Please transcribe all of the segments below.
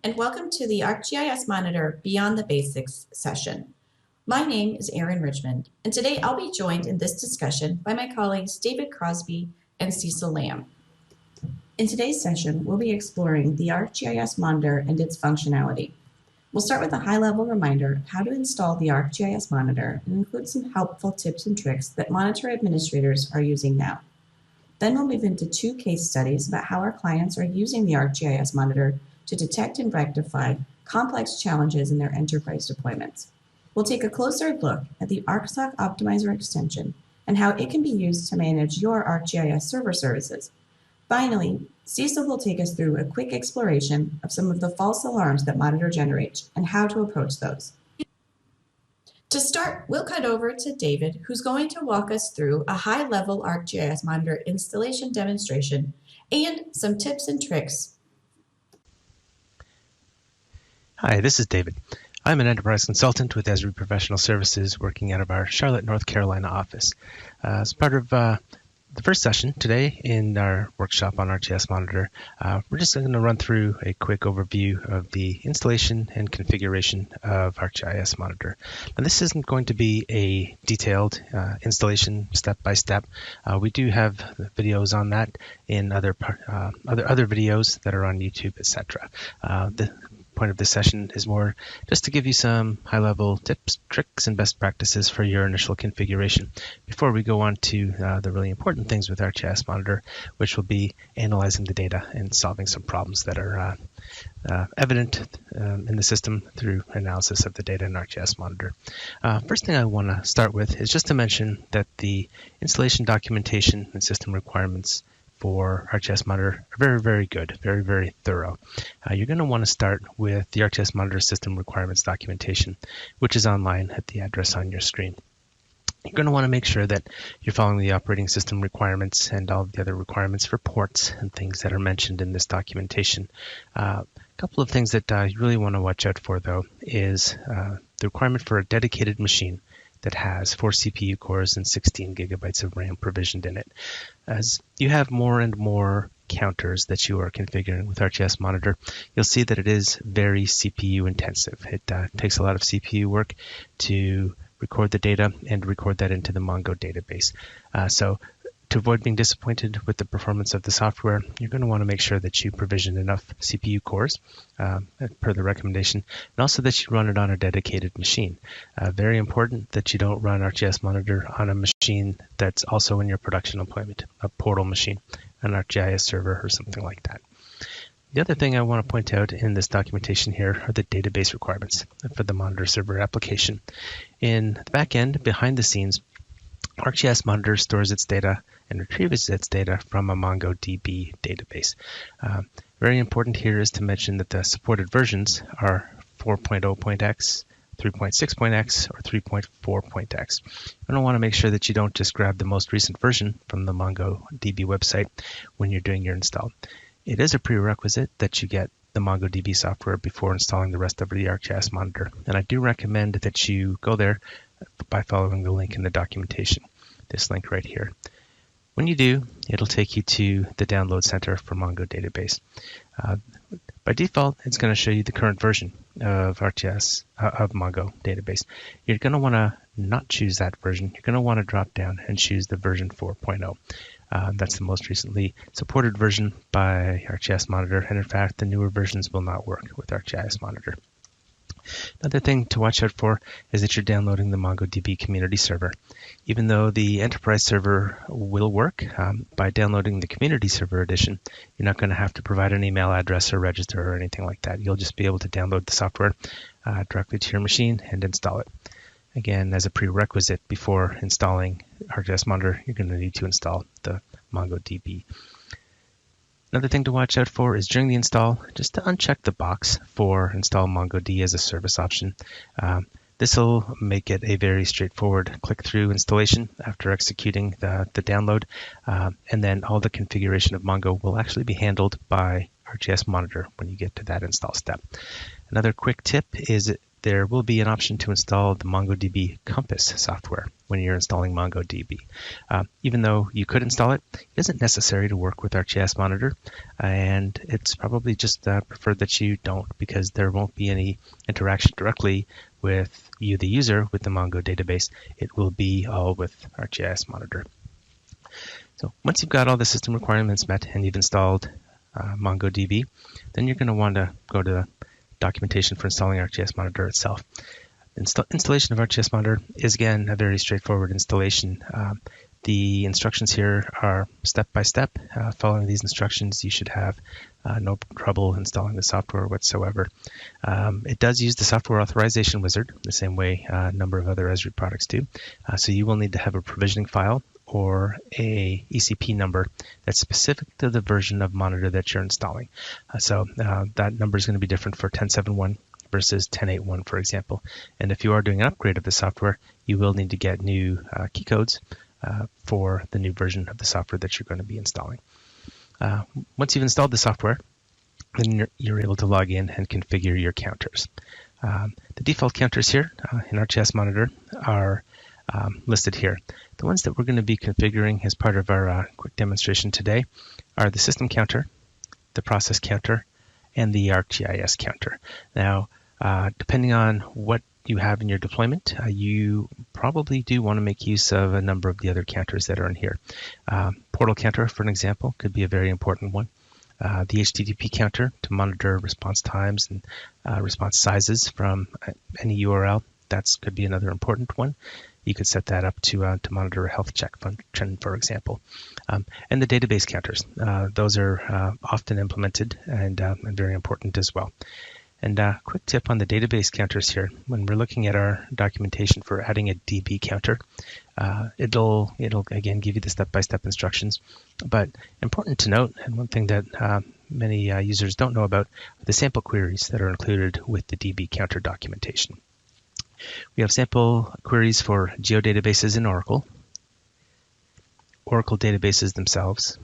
and welcome to the ArcGIS Monitor Beyond the Basics session. My name is Erin Richmond, and today I'll be joined in this discussion by my colleagues David Crosby and Cecil Lamb. In today's session, we'll be exploring the ArcGIS Monitor and its functionality. We'll start with a high-level reminder of how to install the ArcGIS Monitor and include some helpful tips and tricks that monitor administrators are using now. Then we'll move into two case studies about how our clients are using the ArcGIS Monitor to detect and rectify complex challenges in their enterprise deployments. We'll take a closer look at the ArcSoc Optimizer extension and how it can be used to manage your ArcGIS server services. Finally, Cecil will take us through a quick exploration of some of the false alarms that Monitor generates and how to approach those. To start, we'll cut over to David, who's going to walk us through a high-level ArcGIS Monitor installation demonstration and some tips and tricks. Hi, this is David. I'm an enterprise consultant with Esri Professional Services working out of our Charlotte, North Carolina office. As part of the first session today in our workshop on ArcGIS Monitor, we're just going to run through a quick overview of the installation and configuration of ArcGIS Monitor. Now, this isn't going to be a detailed installation step-by-step. We do have videos on that in other videos that are on YouTube, etc. The point of this session is more just to give you some high-level tips, tricks, and best practices for your initial configuration before we go on to the really important things with ArcGIS Monitor, which will be analyzing the data and solving some problems that are evident in the system through analysis of the data in ArcGIS Monitor. First thing I want to start with is just to mention that the installation documentation and system requirements for ArcGIS Monitor are very, very good, very, very thorough. You're going to want to start with the ArcGIS Monitor system requirements documentation, which is online at the address on your screen. You're going to want to make sure that you're following the operating system requirements and all of the other requirements for ports and things that are mentioned in this documentation. A couple of things that you really want to watch out for, though, is the requirement for a dedicated machine that has 4 CPU cores and 16 gigabytes of RAM provisioned in it. As you have more and more counters that you are configuring with ArcGIS Monitor, you'll see that it is very CPU intensive. It takes a lot of CPU work to record the data and record that into the Mongo database. So to avoid being disappointed with the performance of the software, you're going to want to make sure that you provision enough CPU cores per the recommendation, and also that you run it on a dedicated machine. Very important that you don't run ArcGIS Monitor on a machine that's also in your production deployment, a portal machine, an ArcGIS server, or something like that. The other thing I want to point out in this documentation here are the database requirements for the Monitor server application. In the back end, behind the scenes, ArcGIS Monitor stores its data and retrieves its data from a MongoDB database. Very important here is to mention that the supported versions are 4.0.x, 3.6.x, or 3.4.x. You're going to want to make sure that you don't just grab the most recent version from the MongoDB website when you're doing your install. It is a prerequisite that you get the MongoDB software before installing the rest of the ArcGIS Monitor, and I do recommend that you go there by following the link in the documentation, this link right here. When you do, it'll take you to the download center for Mongo database. By default, it's going to show you the current version of ArcGIS of Mongo database. You're going to want to not choose that version. You're going to want to drop down and choose the version 4.0. That's the most recently supported version by ArcGIS Monitor, and in fact, the newer versions will not work with ArcGIS Monitor. Another thing to watch out for is that you're downloading the MongoDB community server. Even though the enterprise server will work, by downloading the community server edition, you're not going to have to provide an email address or register or anything like that. You'll just be able to download the software directly to your machine and install it. Again, as a prerequisite before installing ArcGIS Monitor, you're going to need to install the MongoDB. Another thing to watch out for is during the install, just to uncheck the box for install MongoDB as a service option. This will make it a very straightforward click-through installation after executing the download, and then all the configuration of Mongo will actually be handled by ArcGIS Monitor when you get to that install step. Another quick tip is there will be an option to install the MongoDB Compass software when you're installing MongoDB. Even though you could install it, it isn't necessary to work with ArcGIS Monitor, and it's probably just preferred that you don't, because there won't be any interaction directly with you, the user, with the Mongo database. It will be all with ArcGIS Monitor. So once you've got all the system requirements met and you've installed MongoDB, then you're going to want to go to the documentation for installing ArcGIS Monitor itself. Installation of ArcGIS Monitor is, again, a very straightforward installation. The instructions here are step by step. Following these instructions, you should have no trouble installing the software whatsoever. It does use the software authorization wizard the same way a number of other Esri products do. So you will need to have a provisioning file or a ECP number that's specific to the version of Monitor that you're installing. So that number is going to be different for 10.7.1 versus 10.8.1, for example. And if you are doing an upgrade of the software, you will need to get new key codes for the new version of the software that you're going to be installing. Once you've installed the software, then you're able to log in and configure your counters. The default counters here in ArcGIS Monitor are listed here. The ones that we're going to be configuring as part of our quick demonstration today are the system counter, the process counter, and the ArcGIS counter. Now, depending on what you have in your deployment, you probably do want to make use of a number of the other counters that are in here. Portal counter, for an example, could be a very important one. The HTTP counter to monitor response times and response sizes from any URL. That could be another important one. You could set that up to monitor a health check function, for example. And the database counters. Those are often implemented and very important as well. And a quick tip on the database counters here. When we're looking at our documentation for adding a DB counter, it'll again give you the step-by-step instructions. But important to note, and one thing that many users don't know about, are the sample queries that are included with the DB counter documentation. We have sample queries for geodatabases in Oracle databases themselves,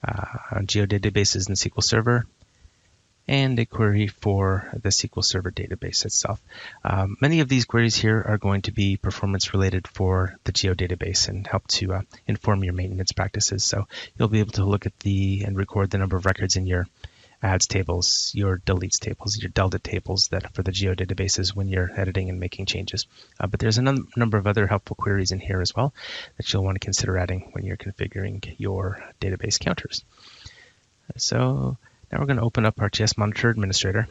geodatabases in SQL Server, and a query for the SQL Server database itself. Many of these queries here are going to be performance related for the geodatabase and help to inform your maintenance practices. So you'll be able to look at and record the number of records in your adds tables, your deletes tables, your delta tables that for the geodatabases when you're editing and making changes. But there's a number of other helpful queries in here as well that you'll want to consider adding when you're configuring your database counters. So now we're going to open up ArcGIS Monitor Administrator.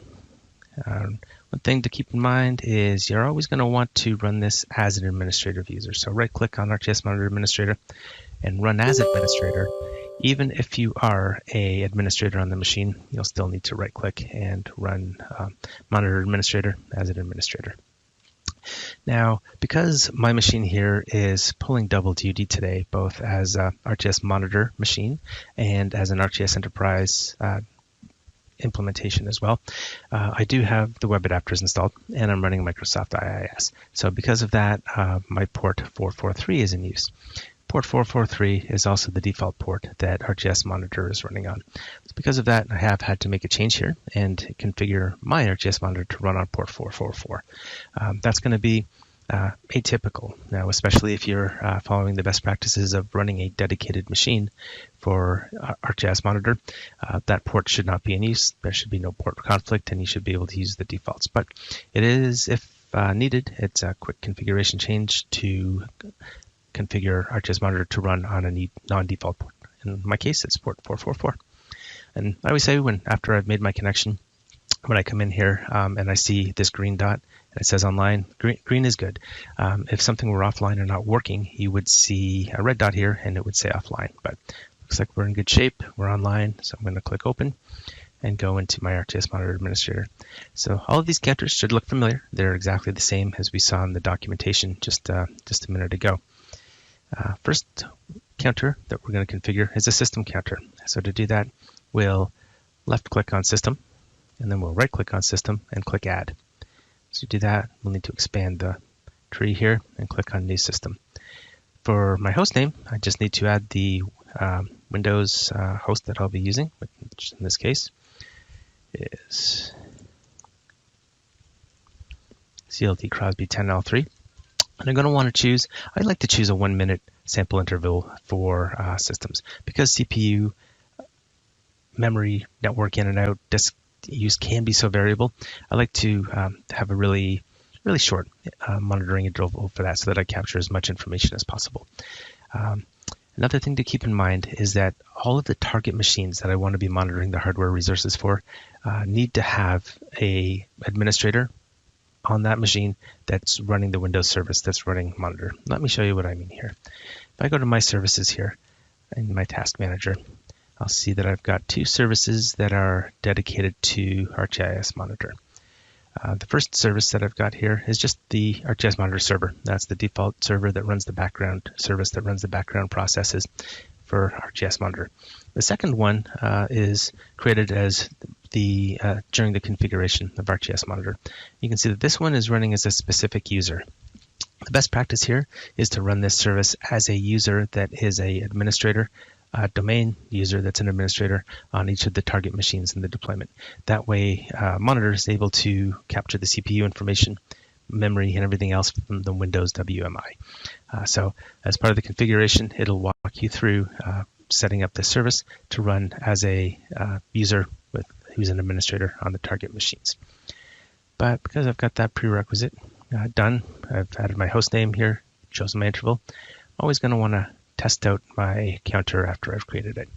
One thing to keep in mind is you're always going to want to run this as an administrative user. So right-click on ArcGIS Monitor Administrator and run as administrator. Even if you are an administrator on the machine, you'll still need to right-click and run Monitor Administrator as an administrator. Now, because my machine here is pulling double duty today, both as an ArcGIS Monitor machine and as an ArcGIS Enterprise implementation as well, I do have the web adapters installed and I'm running Microsoft IIS. So because of that, my port 443 is in use. Port 443 is also the default port that ArcGIS Monitor is running on. So because of that, I have had to make a change here and configure my ArcGIS Monitor to run on port 444. That's going to be atypical now, especially if you're following the best practices of running a dedicated machine for ArcGIS Monitor. That port should not be in use. There should be no port conflict, and you should be able to use the defaults. But it is, if needed, it's a quick configuration change to configure ArcGIS Monitor to run on a non-default port. In my case, it's port 444. And I always say after I've made my connection, when I come in here and I see this green dot and it says online, green is good. If something were offline or not working, you would see a red dot here and it would say offline. But looks like we're in good shape. We're online, so I'm going to click open and go into my ArcGIS Monitor Administrator. So all of these counters should look familiar. They're exactly the same as we saw in the documentation just a minute ago. First counter that we're going to configure is a system counter. So to do that, we'll left click on system, and then we'll right click on system and click add. So to do that, we'll need to expand the tree here and click on new system. For my host name, I just need to add the Windows host that I'll be using, which in this case is CLT Crosby 10L3. And I'm going to want to choose, I'd like to choose a 1 minute sample interval for systems because CPU, memory, network in and out, disk use can be so variable. I like to have a really short monitoring interval for that so that I capture as much information as possible. Another thing to keep in mind is that all of the target machines that I want to be monitoring the hardware resources for need to have an administrator on that machine that's running the Windows service that's running Monitor. Let me show you what I mean here. If I go to my services here in my task manager, I'll see that I've got 2 services that are dedicated to ArcGIS Monitor. The first service that I've got here is just the ArcGIS Monitor server. That's the default server that runs the background service that runs the background processes for ArcGIS Monitor. The second one is created as during the configuration of ArcGIS Monitor. You can see that this one is running as a specific user. The best practice here is to run this service as a user that is an administrator, a domain user that's an administrator on each of the target machines in the deployment. That way, Monitor is able to capture the CPU information, memory, and everything else from the Windows WMI. So as part of the configuration, it'll walk you through setting up this service to run as a user who's an administrator on the target machines. But because I've got that prerequisite done, I've added my host name here, chosen my interval. I'm always going to want to test out my counter after I've created it.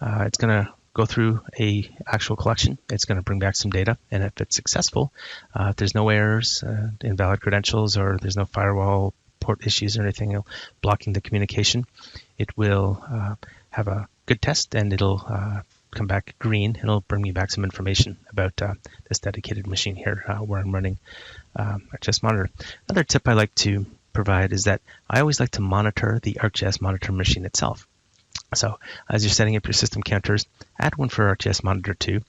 It's going to go through a actual collection. It's going to bring back some data, and if it's successful, if there's no errors, invalid credentials, or there's no firewall port issues or anything blocking the communication, it will have a good test, and it'll come back green, and it'll bring me back some information about this dedicated machine here where I'm running ArcGIS Monitor. Another tip I like to provide is that I always like to monitor the ArcGIS Monitor machine itself. So as you're setting up your system counters, add one for ArcGIS Monitor 2.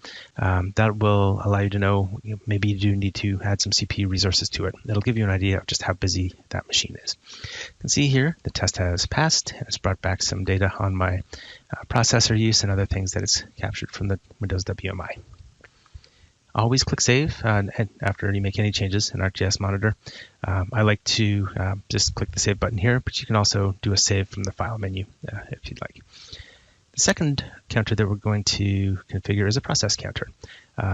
That will allow you to know, maybe you do need to add some CPU resources to it. It'll give you an idea of just how busy that machine is. You can see here the test has passed, and it's brought back some data on my processor use and other things that it's captured from the Windows WMI. Always click Save after you make any changes in ArcGIS Monitor. I like to just click the Save button here, but you can also do a save from the File menu if you'd like. The second counter that we're going to configure is a process counter.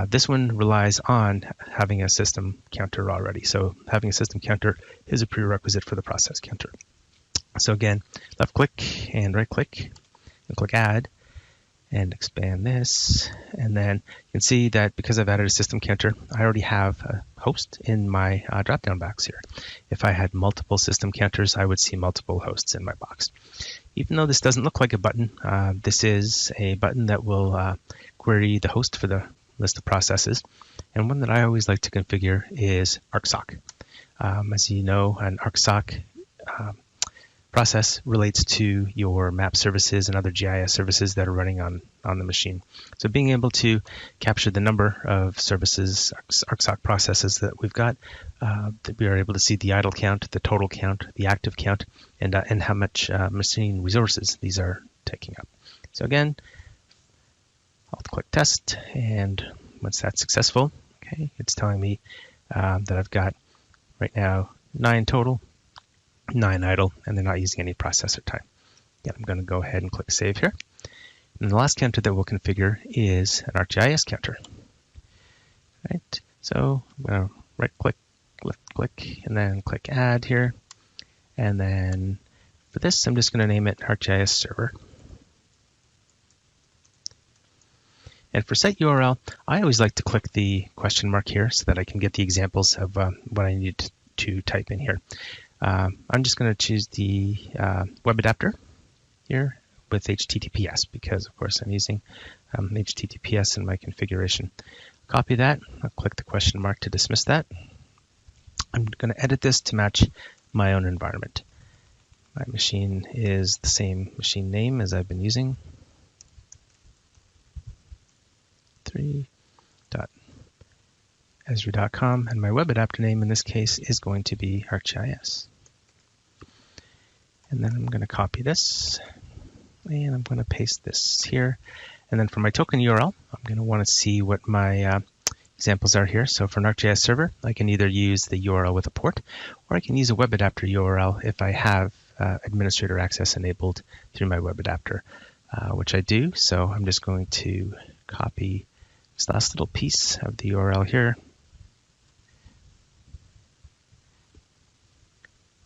This one relies on having a system counter already. So having a system counter is a prerequisite for the process counter. So again, left click and right click and click Add, and expand this, and then you can see that because I've added a system counter, I already have a host in my drop-down box here. If I had multiple system counters, I would see multiple hosts in my box. Even though this doesn't look like a button, this is a button that will query the host for the list of processes, and one that I always like to configure is ArcSoc. As you know, an ArcSoc process relates to your map services and other GIS services that are running on the machine. So being able to capture the number of services, ArcSoc processes that we've got, that we are able to see the idle count, the total count, the active count, and how much machine resources these are taking up. So again, I'll click Test, and once that's successful, okay, it's telling me that I've got right now 9 total, 9 idle, and they're not using any processor time. Again, I'm going to go ahead and click Save here. And the last counter that we'll configure is an ArcGIS counter. Right. So I'm going to right click, left click, and then click Add here. And then for this, I'm just going to name it ArcGIS Server. And for site URL, I always like to click the question mark here so that I can get the examples of what I need to type in here. I'm just going to choose the web adapter here with HTTPS because, of course, I'm using HTTPS in my configuration. Copy that. I'll click the question mark to dismiss that. I'm going to edit this to match my own environment. My machine is the same machine name as I've been using. 3.esri.com, and my web adapter name in this case is going to be ArcGIS. And then I'm going to copy this, and I'm going to paste this here. And then for my token URL, I'm going to want to see what my examples are here. So for an ArcGIS server, I can either use the URL with a port, or I can use a web adapter URL if I have administrator access enabled through my web adapter, which I do. So I'm just going to copy this last little piece of the URL here,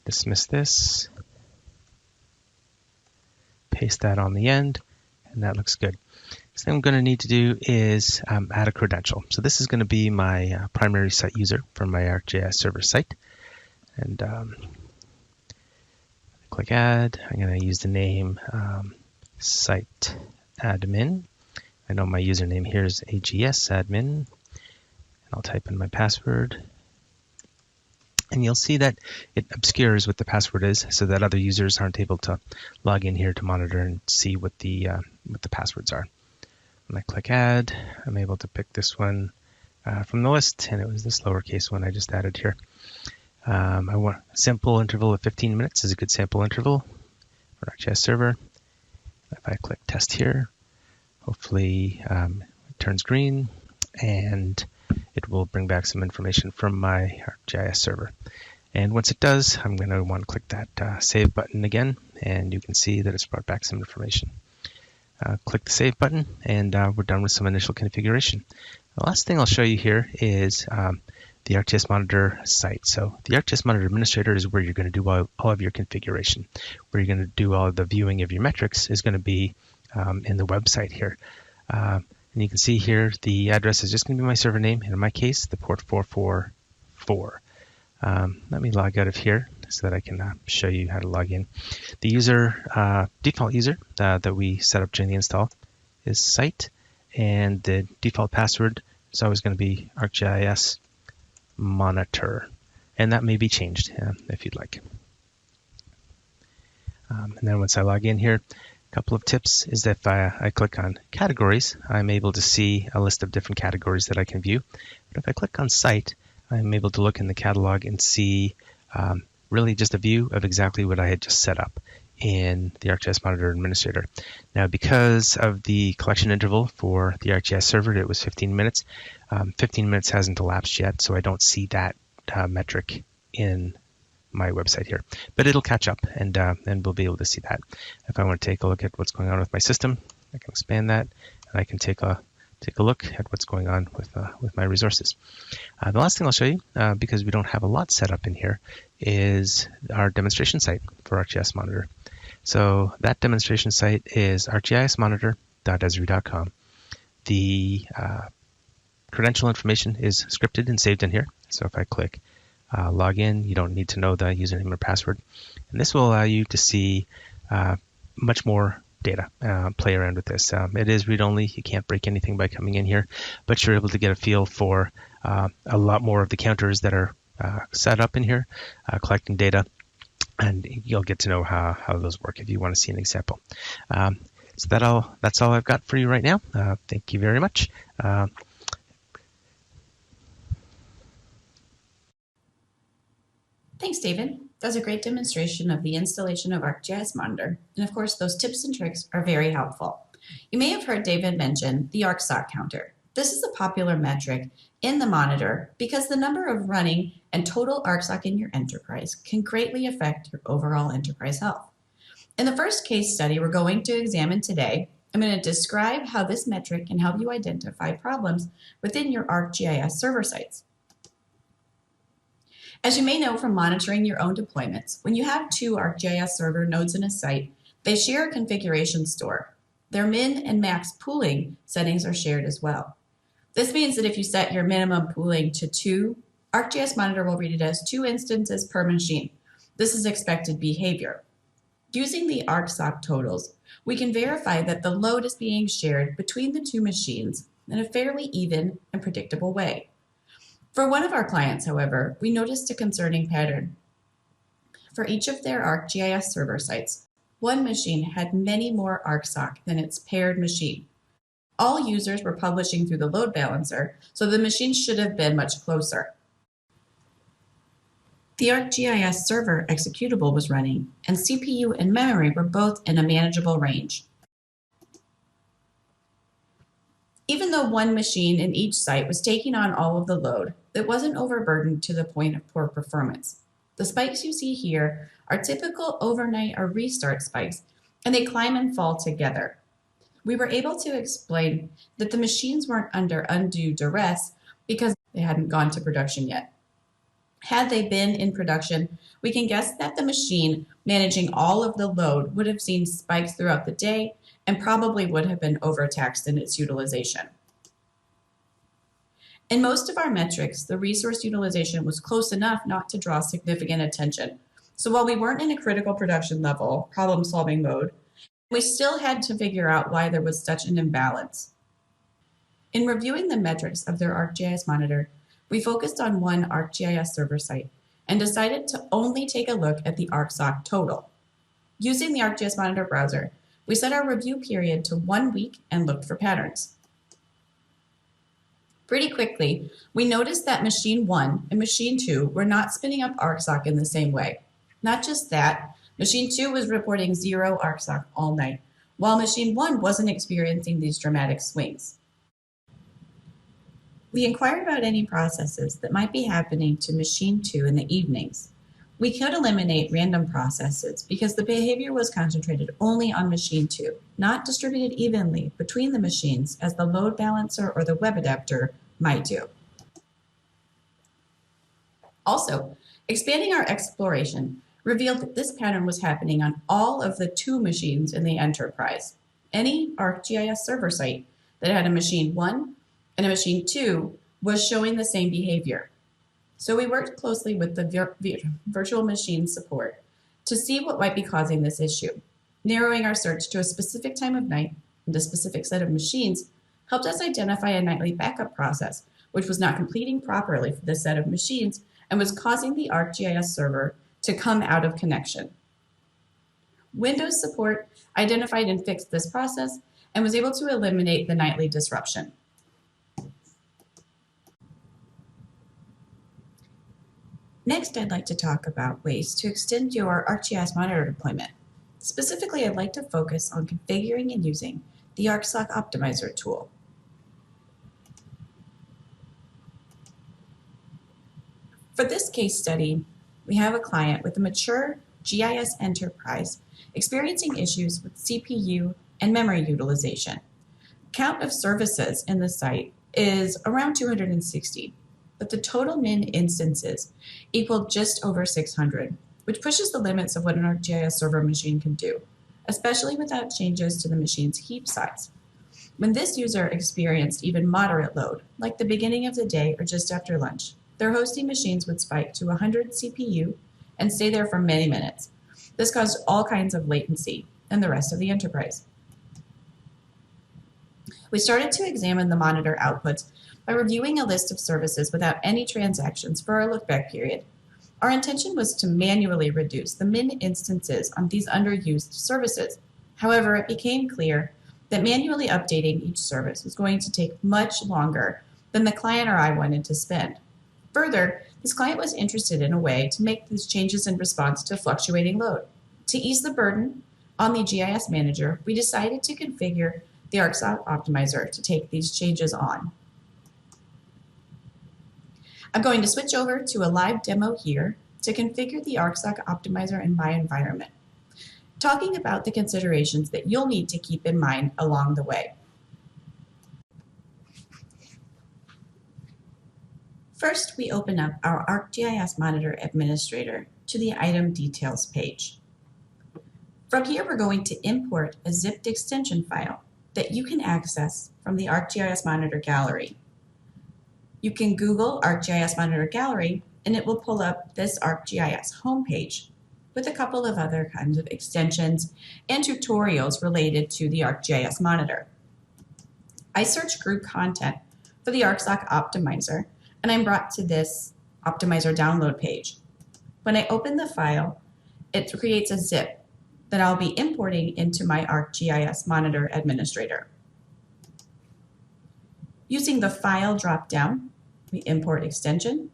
dismiss this, paste that on the end, and that looks good. Next thing I'm going to need to do is add a credential. So this is going to be my primary site user for my ArcGIS server site. And click add. I'm going to use the name site admin. I know my username here is AGS admin. And I'll type in my password. And you'll see that it obscures what the password is so that other users aren't able to log in here to monitor and see what the passwords are. When I click add, I'm able to pick this one from the list, and it was this lowercase one I just added here. I want a sample interval of 15 minutes is a good sample interval for ArcGIS server. If I click test here, hopefully it turns green, and it will bring back some information from my ArcGIS server. And once it does, I'm going to want to click that save button again, and you can see that it's brought back some information. Click the save button, and we're done with some initial configuration. The last thing I'll show you here is the ArcGIS Monitor site. So the ArcGIS Monitor Administrator is where you're going to do all of your configuration. Where you're going to do all of the viewing of your metrics is going to be in the website here. And you can see here the address is just going to be my server name, and in my case, the port 444. Let me log out of here so that I can show you how to log in. The user, default user that we set up during the install is site, and the default password is always going to be ArcGIS Monitor, and that may be changed if you'd like. And then once I log in here, a couple of tips is that if I click on categories, I'm able to see a list of different categories that I can view. But if I click on site, I'm able to look in the catalog and see really just a view of exactly what I had just set up in the ArcGIS Monitor Administrator. Now, because of the collection interval for the ArcGIS server, it was 15 minutes. 15 minutes hasn't elapsed yet, so I don't see that metric in my website here, but it'll catch up, and we'll be able to see that. If I want to take a look at what's going on with my system, I can expand that, and I can take a look at what's going on with my resources. The last thing I'll show you, because we don't have a lot set up in here, is our demonstration site for ArcGIS Monitor. So that demonstration site is arcgismonitor.esri.com. The credential information is scripted and saved in here. So if I click log in, you don't need to know the username or password. And this will allow you to see much more data, play around with this. It is read-only. You can't break anything by coming in here, but you're able to get a feel for a lot more of the counters that are set up in here, collecting data, and you'll get to know how those work if you want to see an example. So that's all I've got for you right now. Thank you very much. Thanks, David. That was a great demonstration of the installation of ArcGIS Monitor. And of course, those tips and tricks are very helpful. You may have heard David mention the ArcSoc counter. This is a popular metric in the monitor because the number of running and total ArcSoc in your enterprise can greatly affect your overall enterprise health. In the first case study we're going to examine today, I'm going to describe how this metric can help you identify problems within your ArcGIS server sites. As you may know from monitoring your own deployments, when you have two ArcGIS server nodes in a site, they share a configuration store. Their min and max pooling settings are shared as well. This means that if you set your minimum pooling to 2, ArcGIS Monitor will read it as 2 instances per machine. This is expected behavior. Using the ArcSoc totals, we can verify that the load is being shared between the 2 machines in a fairly even and predictable way. For one of our clients, however, we noticed a concerning pattern. For each of their ArcGIS server sites, one machine had many more ArcSoc than its paired machine. All users were publishing through the load balancer, so the machines should have been much closer. The ArcGIS server executable was running, and CPU and memory were both in a manageable range. Even though one machine in each site was taking on all of the load, it wasn't overburdened to the point of poor performance. The spikes you see here are typical overnight or restart spikes, and they climb and fall together. We were able to explain that the machines weren't under undue duress because they hadn't gone to production yet. Had they been in production, we can guess that the machine managing all of the load would have seen spikes throughout the day and probably would have been overtaxed in its utilization. In most of our metrics, the resource utilization was close enough not to draw significant attention. So while we weren't in a critical production level problem-solving mode, we still had to figure out why there was such an imbalance. In reviewing the metrics of their ArcGIS Monitor, we focused on one ArcGIS server site and decided to only take a look at the ArcSoc total. Using the ArcGIS Monitor browser, we set our review period to 1 week and looked for patterns. Pretty quickly, we noticed that Machine 1 and Machine 2 were not spinning up ArcSoc in the same way. Not just that, Machine 2 was reporting 0 ArcSoc all night, while Machine 1 wasn't experiencing these dramatic swings. We inquired about any processes that might be happening to Machine 2 in the evenings. We could eliminate random processes because the behavior was concentrated only on Machine 2, not distributed evenly between the machines as the load balancer or the web adapter might do. Also, expanding our exploration revealed that this pattern was happening on all of the 2 machines in the enterprise. Any ArcGIS server site that had a Machine 1 and a Machine 2 was showing the same behavior. So we worked closely with the virtual machine support to see what might be causing this issue. Narrowing our search to a specific time of night and a specific set of machines helped us identify a nightly backup process, which was not completing properly for this set of machines and was causing the ArcGIS server to come out of connection. Windows support identified and fixed this process and was able to eliminate the nightly disruption. Next, I'd like to talk about ways to extend your ArcGIS Monitor deployment. Specifically, I'd like to focus on configuring and using the ArcSoc Optimizer tool. For this case study, we have a client with a mature GIS Enterprise experiencing issues with CPU and memory utilization. Count of services in the site is around 260, but the total min instances equal just over 600, which pushes the limits of what an ArcGIS server machine can do, especially without changes to the machine's heap size. When this user experienced even moderate load, like the beginning of the day or just after lunch, their hosting machines would spike to 100 CPU and stay there for many minutes. This caused all kinds of latency in the rest of the enterprise. We started to examine the monitor outputs by reviewing a list of services without any transactions for our look-back period. Our intention was to manually reduce the min instances on these underused services. However, it became clear that manually updating each service was going to take much longer than the client or I wanted to spend. Further, this client was interested in a way to make these changes in response to fluctuating load. To ease the burden on the GIS manager, we decided to configure the ArcSoc Optimizer to take these changes on. I'm going to switch over to a live demo here to configure the ArcSoc Optimizer in my environment, talking about the considerations that you'll need to keep in mind along the way. First, we open up our ArcGIS Monitor Administrator to the Item Details page. From here, we're going to import a zipped extension file that you can access from the ArcGIS Monitor Gallery. You can Google ArcGIS Monitor Gallery and it will pull up this ArcGIS homepage with a couple of other kinds of extensions and tutorials related to the ArcGIS Monitor. I search group content for the ArcSoc Optimizer and I'm brought to this Optimizer download page. When I open the file, it creates a zip that I'll be importing into my ArcGIS Monitor Administrator. Using the File drop-down, we import extension,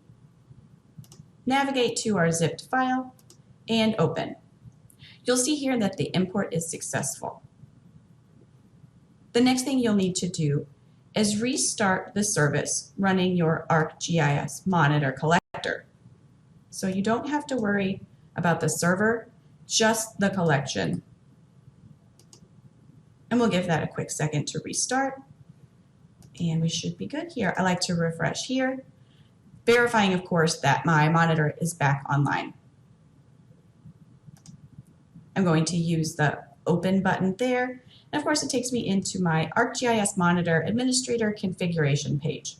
navigate to our zipped file, and open. You'll see here that the import is successful. The next thing you'll need to do is restart the service running your ArcGIS Monitor collector. So you don't have to worry about the server, just the collection. And we'll give that a quick second to restart. And we should be good here. I like to refresh here, verifying, of course, that my monitor is back online. I'm going to use the open button there. And of course, it takes me into my ArcGIS Monitor Administrator configuration page.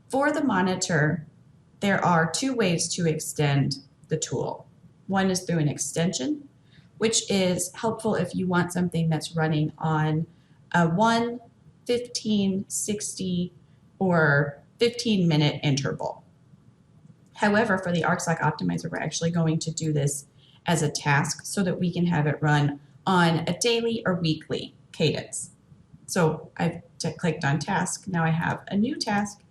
For the monitor, there are two ways to extend the tool. One is through an extension, which is helpful if you want something that's running on a 1, 15, 60, or 15-minute interval. However, for the ArcSoc Optimizer, we're actually going to do this as a task so that we can have it run on a daily or weekly cadence. So I've clicked on task. Now I have a new task,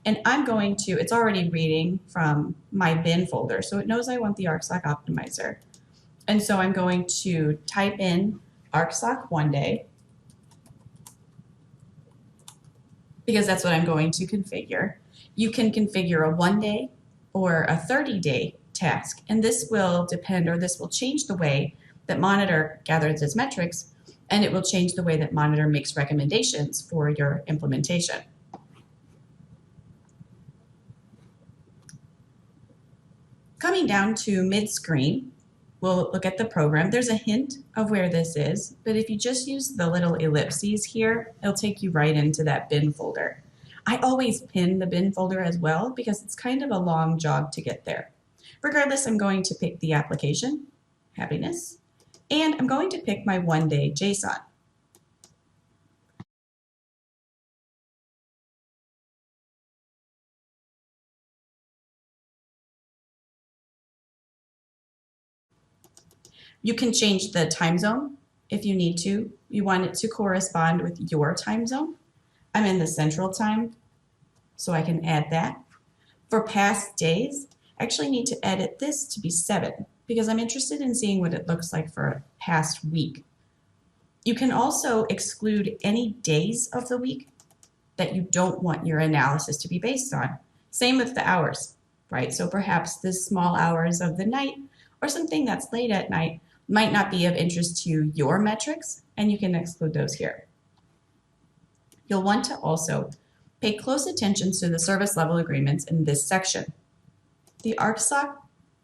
and I'm going to, it's already reading from my bin folder, so it knows I want the ArcSoc Optimizer. And so I'm going to type in ArcSoc 1 day, because that's what I'm going to configure. You can configure a 1 day or a 30-day task, and this will depend, or this will change the way that Monitor gathers its metrics, and it will change the way that Monitor makes recommendations for your implementation. Coming down to mid-screen, we'll look at the program. There's a hint of where this is, but if you just use the little ellipses here, it'll take you right into that bin folder. I always pin the bin folder as well because it's kind of a long jog to get there. Regardless, I'm going to pick the application, happiness, and I'm going to pick my 1 day JSON. You can change the time zone if you need to. You want it to correspond with your time zone. I'm in the central time, so I can add that. For past days, I actually need to edit this to be 7 because I'm interested in seeing what it looks like for a past week. You can also exclude any days of the week that you don't want your analysis to be based on. Same with the hours, right? So perhaps the small hours of the night or something that's late at night might not be of interest to your metrics, and you can exclude those here. You'll want to also pay close attention to the service level agreements in this section. The ArcSoc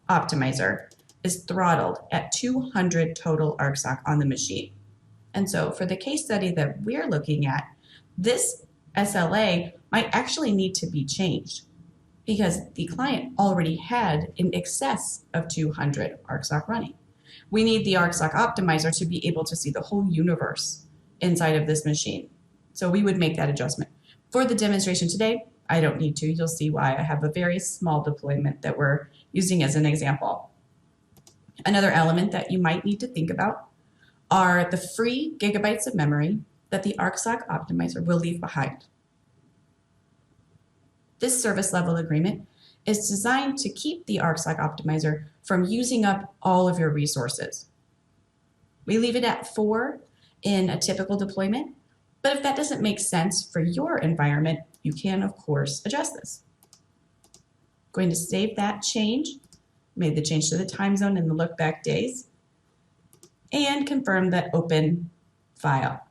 Optimizer is throttled at 200 total ArcSoc on the machine. And so for the case study that we're looking at, this SLA might actually need to be changed because the client already had in excess of 200 ArcSoc running. We need the ArcSoc Optimizer to be able to see the whole universe inside of this machine. So we would make that adjustment. For the demonstration today, I don't need to. You'll see why I have a very small deployment that we're using as an example. Another element that you might need to think about are the free gigabytes of memory that the ArcSoc Optimizer will leave behind. This service level agreement is designed to keep the ArcSoc Optimizer from using up all of your resources. We leave it at 4 in a typical deployment, but if that doesn't make sense for your environment, you can, of course, adjust this. Going to save that change, made the change to the time zone and the look back days, and confirm that open file.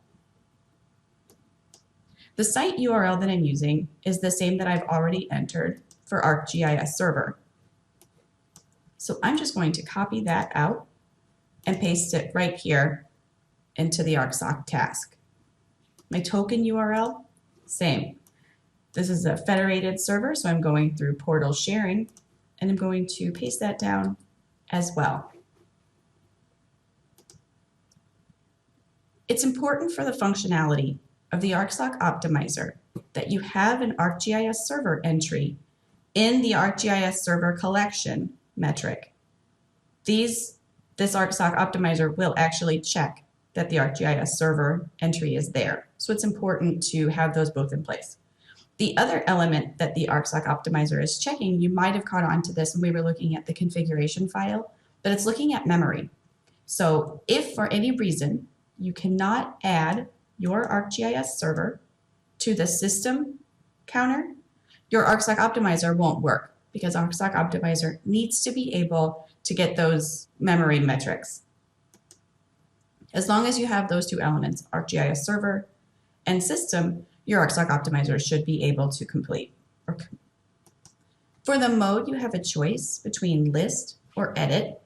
The site URL that I'm using is the same that I've already entered for ArcGIS Server. So I'm just going to copy that out and paste it right here into the ArcSoc task. My token URL, same. This is a federated server, so I'm going through portal sharing, and I'm going to paste that down as well. It's important for the functionality of the ArcSoc Optimizer that you have an ArcGIS Server entry in the ArcGIS Server collection metric. This ArcSoc Optimizer will actually check that the ArcGIS Server entry is there. So it's important to have those both in place. The other element that the ArcSoc Optimizer is checking, you might have caught on to this when we were looking at the configuration file, but it's looking at memory. So if for any reason you cannot add your ArcGIS server to the system counter, your ArcSoc Optimizer won't work because ArcSoc Optimizer needs to be able to get those memory metrics. As long as you have those two elements, ArcGIS server and system, your ArcSoc Optimizer should be able to complete. For the mode, you have a choice between list or edit.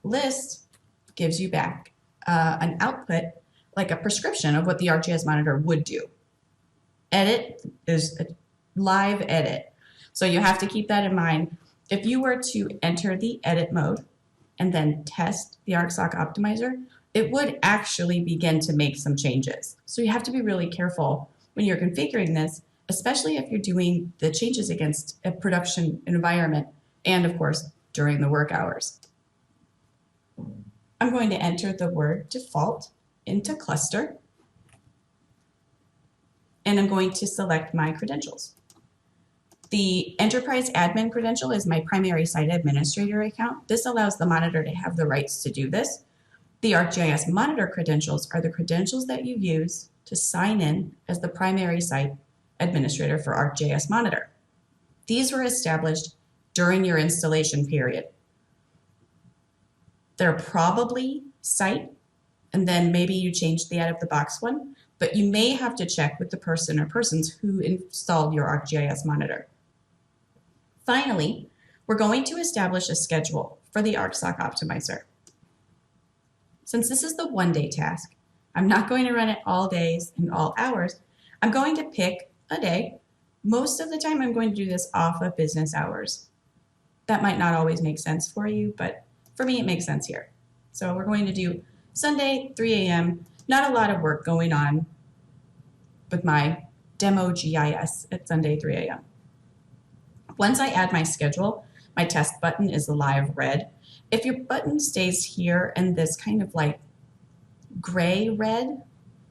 List gives you back an output like a prescription of what the ArcGIS Monitor would do. Edit is a live edit. So you have to keep that in mind. If you were to enter the edit mode and then test the ArcSoc Optimizer, it would actually begin to make some changes. So you have to be really careful when you're configuring this, especially if you're doing the changes against a production environment and, of course, during the work hours. I'm going to enter the word default into cluster, and I'm going to select my credentials. The Enterprise admin credential is my primary site administrator account. This allows the monitor to have the rights to do this. The ArcGIS Monitor credentials are the credentials that you use to sign in as the primary site administrator for ArcGIS Monitor. These were established during your installation period. They're probably site, and then maybe you changed the out-of-the-box one, but you may have to check with the person or persons who installed your ArcGIS Monitor. Finally, we're going to establish a schedule for the ArcSoc Optimizer. Since this is the one-day task, I'm not going to run it all days and all hours. I'm going to pick a day. Most of the time, I'm going to do this off of business hours. That might not always make sense for you, but for me, it makes sense here. So we're going to do Sunday, 3 a.m. Not a lot of work going on with my demo GIS at Sunday, 3 a.m. Once I add my schedule, my test button is live red. If your button stays here in this kind of like gray red,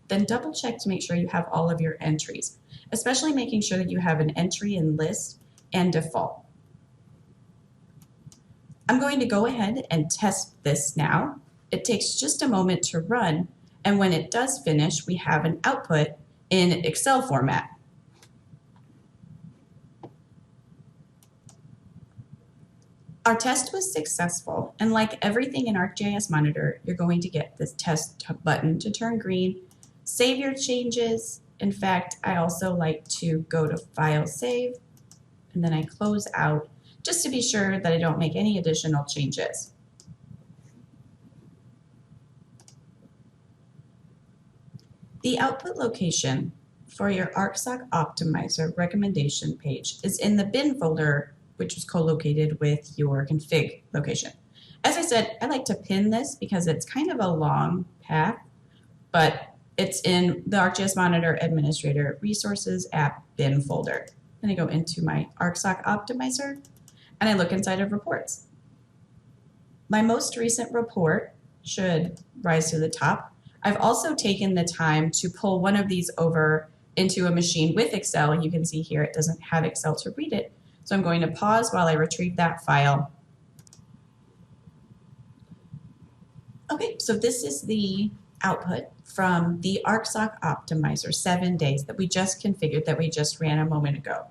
then double check to make sure you have all of your entries, especially making sure that you have an entry in list and default. I'm going to go ahead and test this now. It takes just a moment to run, and when it does finish, we have an output in Excel format. Our test was successful, and like everything in ArcGIS Monitor, you're going to get this test button to turn green, save your changes. In fact, I also like to go to File, Save, and then I close out just to be sure that I don't make any additional changes. The output location for your ArcSoc Optimizer recommendation page is in the bin folder, which is co-located with your config location. As I said, I like to pin this because it's kind of a long path, but it's in the ArcGIS Monitor Administrator Resources App bin folder. Then I go into my ArcSoc Optimizer and I look inside of reports. My most recent report should rise to the top. I've also taken the time to pull one of these over into a machine with Excel. You can see here it doesn't have Excel to read it. So I'm going to pause while I retrieve that file. Okay, so this is the output from the ArcSoc Optimizer 7 days that we just configured, that we just ran a moment ago.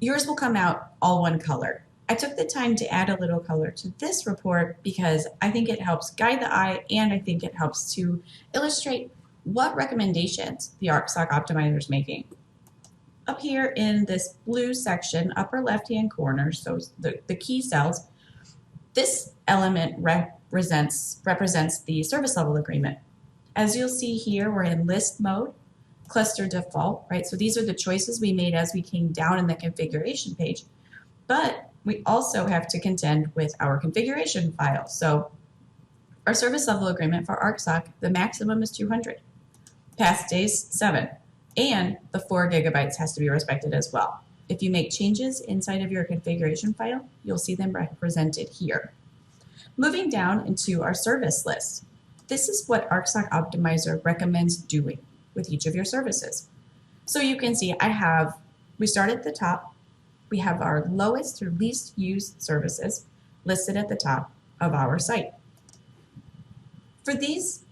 Yours will come out all one color. I took the time to add a little color to this report because I think it helps guide the eye, and I think it helps to illustrate what recommendations the ArcSoc Optimizer is making. Up here in this blue section, upper left-hand corner, so the key cells, this element represents the service level agreement. As you'll see here, we're in list mode, cluster default, right? So these are the choices we made as we came down in the configuration page. But we also have to contend with our configuration file. So our service level agreement for ArcSoc, the maximum is 200. Past days, 7. And the 4 gigabytes has to be respected as well. If you make changes inside of your configuration file, you'll see them represented here. Moving down into our service list, this is what ArcSoc Optimizer recommends doing with each of your services. So you can see we start at the top. We have our lowest or least used services listed at the top of our site. For these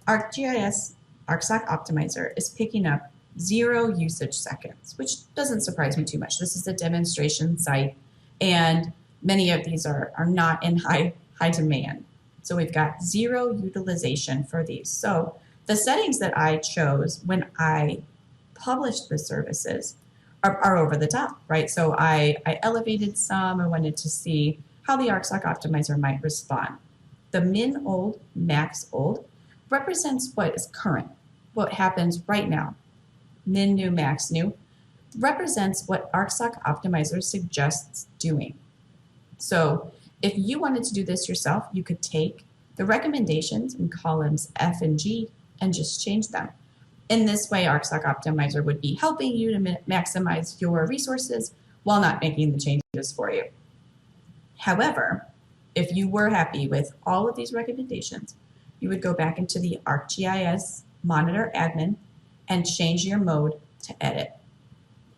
ArcGIS ArcGIS Optimizer is picking up 0 usage seconds, which doesn't surprise me too much. This is a demonstration site, and many of these are not in high demand. So we've got 0 utilization for these. So the settings that I chose when I published the services are over the top, right? So I elevated some. I wanted to see how the ArcGIS Optimizer might respond. The min old, max old represents what is current, what happens right now. Min new, max new represents what ArcGIS Optimizer suggests doing. So if you wanted to do this yourself, you could take the recommendations in columns F and G and just change them. In this way, ArcGIS Optimizer would be helping you to maximize your resources while not making the changes for you. However, if you were happy with all of these recommendations, you would go back into the ArcGIS Monitor admin and change your mode to edit.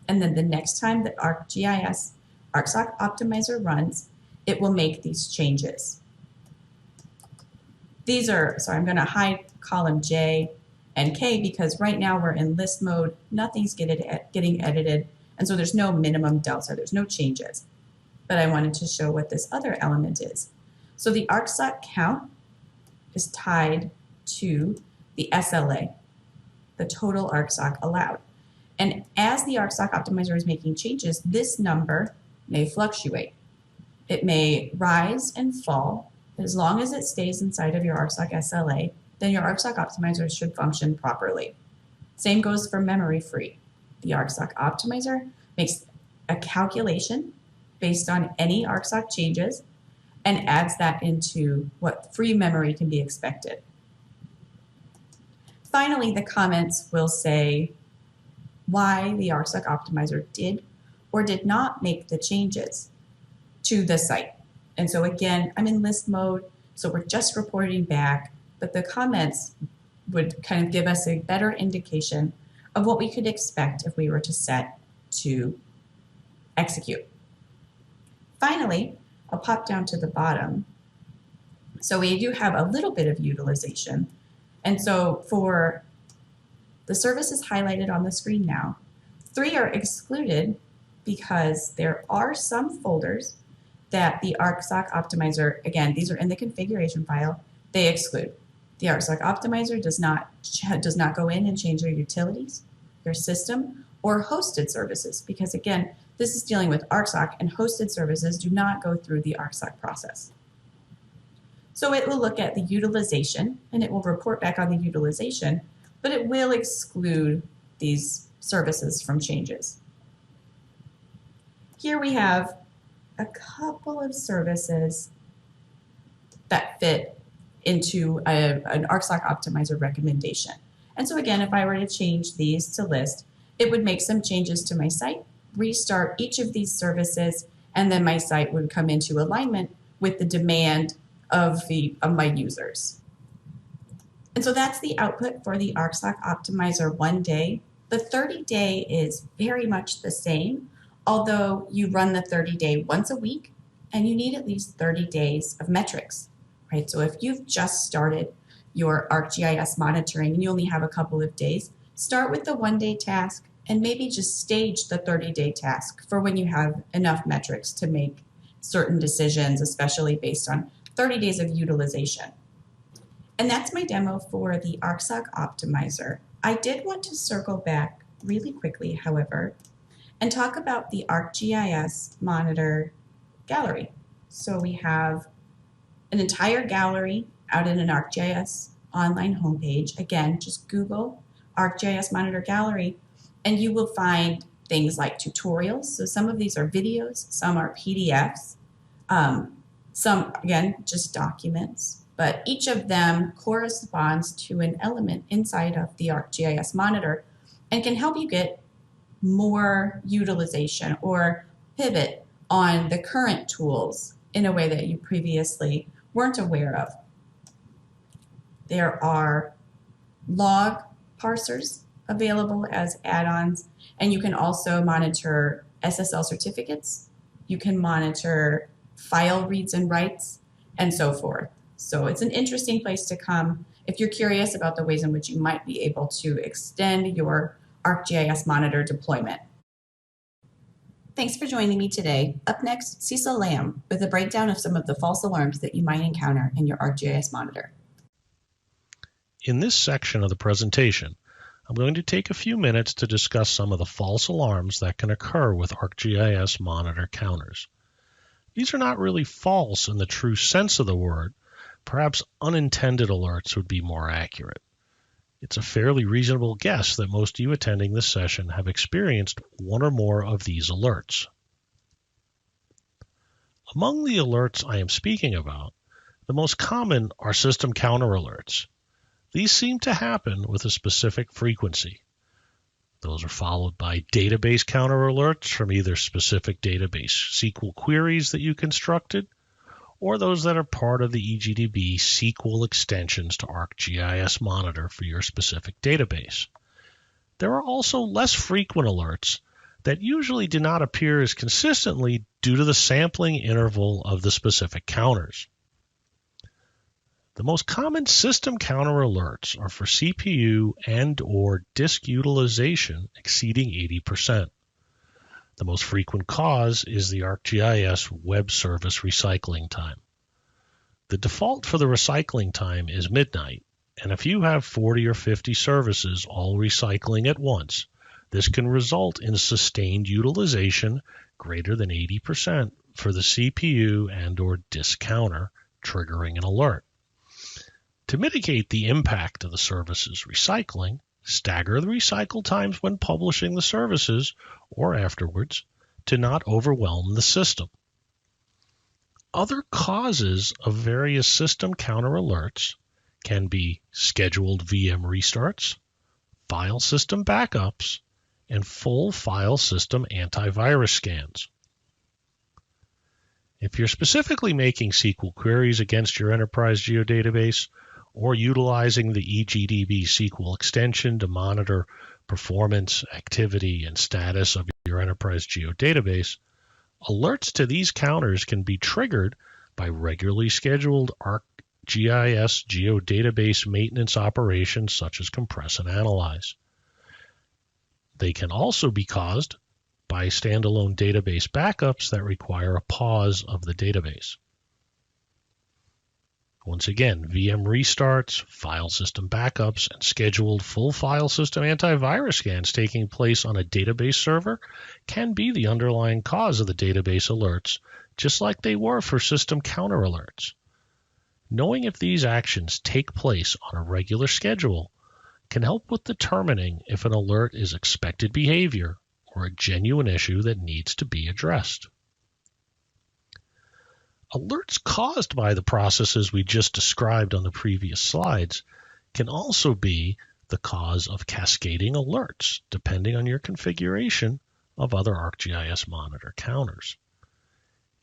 And then the next time that ArcGIS Optimizer runs, it will make these changes. These are, sorry, I'm going to hide column J and K because right now we're in list mode, nothing's getting edited, and so there's no minimum delta, there's no changes. But I wanted to show what this other element is. So the ArcGIS count is tied to the SLA, the total ArcGIS allowed. And as the ArcGIS Optimizer is making changes, this number may fluctuate. It may rise and fall, but as long as it stays inside of your ArcGIS SLA, then your ArcGIS Optimizer should function properly. Same goes for memory free. The ArcGIS Optimizer makes a calculation based on any ArcGIS changes and adds that into what free memory can be expected. Finally, the comments will say why the ArcGIS Optimizer did or did not make the changes to the site. And so again, I'm in list mode, so we're just reporting back, but the comments would kind of give us a better indication of what we could expect if we were to set to execute. Finally, I'll pop down to the bottom. So we do have a little bit of utilization. And so for the services highlighted on the screen now, 3 are excluded because there are some folders that the ArcGIS Optimizer, again, these are in the configuration file, they exclude. The ArcGIS Optimizer does not go in and change your utilities, your system, or hosted services, because again, this is dealing with ArcGIS, and hosted services do not go through the ArcGIS process. So it will look at the utilization, and it will report back on the utilization, but it will exclude these services from changes. Here we have a couple of services that fit into an ArcGIS Optimizer recommendation. And so again, if I were to change these to list, it would make some changes to my site, restart each of these services, and then my site would come into alignment with the demand of my users. And so that's the output for the ArcGIS Optimizer 1 day. The 30-day is very much the same, although you run the 30-day once a week, and you need at least 30 days of metrics, right? So if you've just started your ArcGIS monitoring and you only have a couple of days, start with the 1-day task and maybe just stage the 30-day task for when you have enough metrics to make certain decisions, especially based on 30 days of utilization. And that's my demo for the ArcGIS Optimizer. I did want to circle back really quickly, however, and talk about the ArcGIS Monitor gallery. So we have an entire gallery out in an ArcGIS online homepage. Again, just Google ArcGIS Monitor Gallery, and you will find things like tutorials. So some of these are videos, some are PDFs, some, again, just documents, but each of them corresponds to an element inside of the ArcGIS Monitor and can help you get more utilization or pivot on the current tools in a way that you previously weren't aware of. There are log parsers available as add-ons, and you can also monitor SSL certificates. You can monitor file reads and writes, and so forth. So it's an interesting place to come if you're curious about the ways in which you might be able to extend your ArcGIS Monitor deployment. Thanks for joining me today. Up next, Cecil Lamb with a breakdown of some of the false alarms that you might encounter in your ArcGIS Monitor. In this section of the presentation, I'm going to take a few minutes to discuss some of the false alarms that can occur with ArcGIS Monitor counters. These are not really false in the true sense of the word. Perhaps unintended alerts would be more accurate. It's a fairly reasonable guess that most of you attending this session have experienced one or more of these alerts. Among the alerts I am speaking about, the most common are system counter alerts. These seem to happen with a specific frequency. Those are followed by database counter alerts from either specific database SQL queries that you constructed, or those that are part of the EGDB SQL extensions to ArcGIS Monitor for your specific database. There are also less frequent alerts that usually do not appear as consistently due to the sampling interval of the specific counters. The most common system counter alerts are for CPU and/or disk utilization exceeding 80%. The most frequent cause is the ArcGIS Web Service recycling time. The default for the recycling time is midnight, and if you have 40 or 50 services all recycling at once, this can result in sustained utilization greater than 80% for the CPU and/or disk counter, triggering an alert. To mitigate the impact of the services recycling, stagger the recycle times when publishing the services or afterwards to not overwhelm the system. Other causes of various system counter alerts can be scheduled VM restarts, file system backups, and full file system antivirus scans. If you're specifically making SQL queries against your enterprise geodatabase, or utilizing the EGDB SQL extension to monitor performance, activity, and status of your enterprise geodatabase, alerts to these counters can be triggered by regularly scheduled ArcGIS geodatabase maintenance operations such as compress and analyze. They can also be caused by standalone database backups that require a pause of the database. Once again, VM restarts, file system backups, and scheduled full file system antivirus scans taking place on a database server can be the underlying cause of the database alerts, just like they were for system counter alerts. Knowing if these actions take place on a regular schedule can help with determining if an alert is expected behavior or a genuine issue that needs to be addressed. Alerts caused by the processes we just described on the previous slides can also be the cause of cascading alerts, depending on your configuration of other ArcGIS Monitor counters.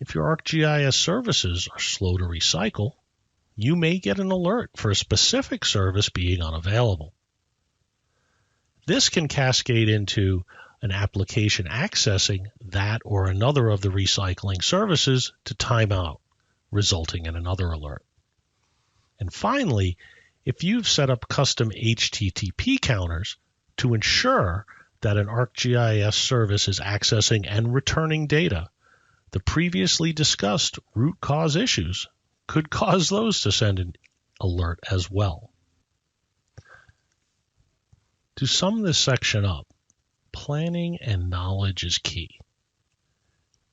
If your ArcGIS services are slow to recycle, you may get an alert for a specific service being unavailable. This can cascade into an application accessing that or another of the recycling services to time out, resulting in another alert. And finally, if you've set up custom HTTP counters to ensure that an ArcGIS service is accessing and returning data, the previously discussed root cause issues could cause those to send an alert as well. To sum this section up, planning and knowledge is key.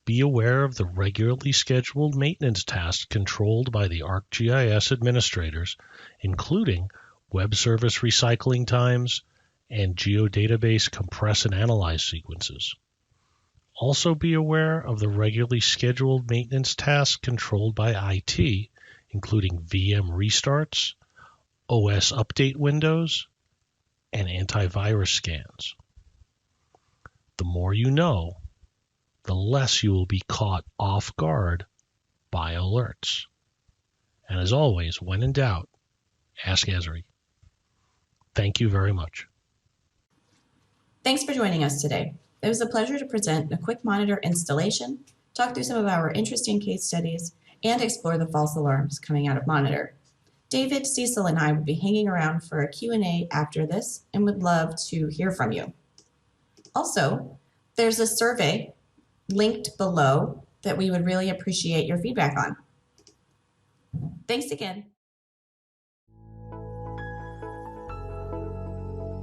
Be aware of the regularly scheduled maintenance tasks controlled by the ArcGIS administrators, including web service recycling times and geodatabase compress and analyze sequences. Also be aware of the regularly scheduled maintenance tasks controlled by IT, including VM restarts, OS update windows, and antivirus scans. The more you know, the less you will be caught off guard by alerts. And as always, when in doubt, ask Esri. Thank you very much. Thanks for joining us today. It was a pleasure to present a quick monitor installation, talk through some of our interesting case studies, and explore the false alarms coming out of Monitor. David, Cecil, and I will be hanging around for a Q&A after this and would love to hear from you. Also, there's a survey linked below that we would really appreciate your feedback on. Thanks again.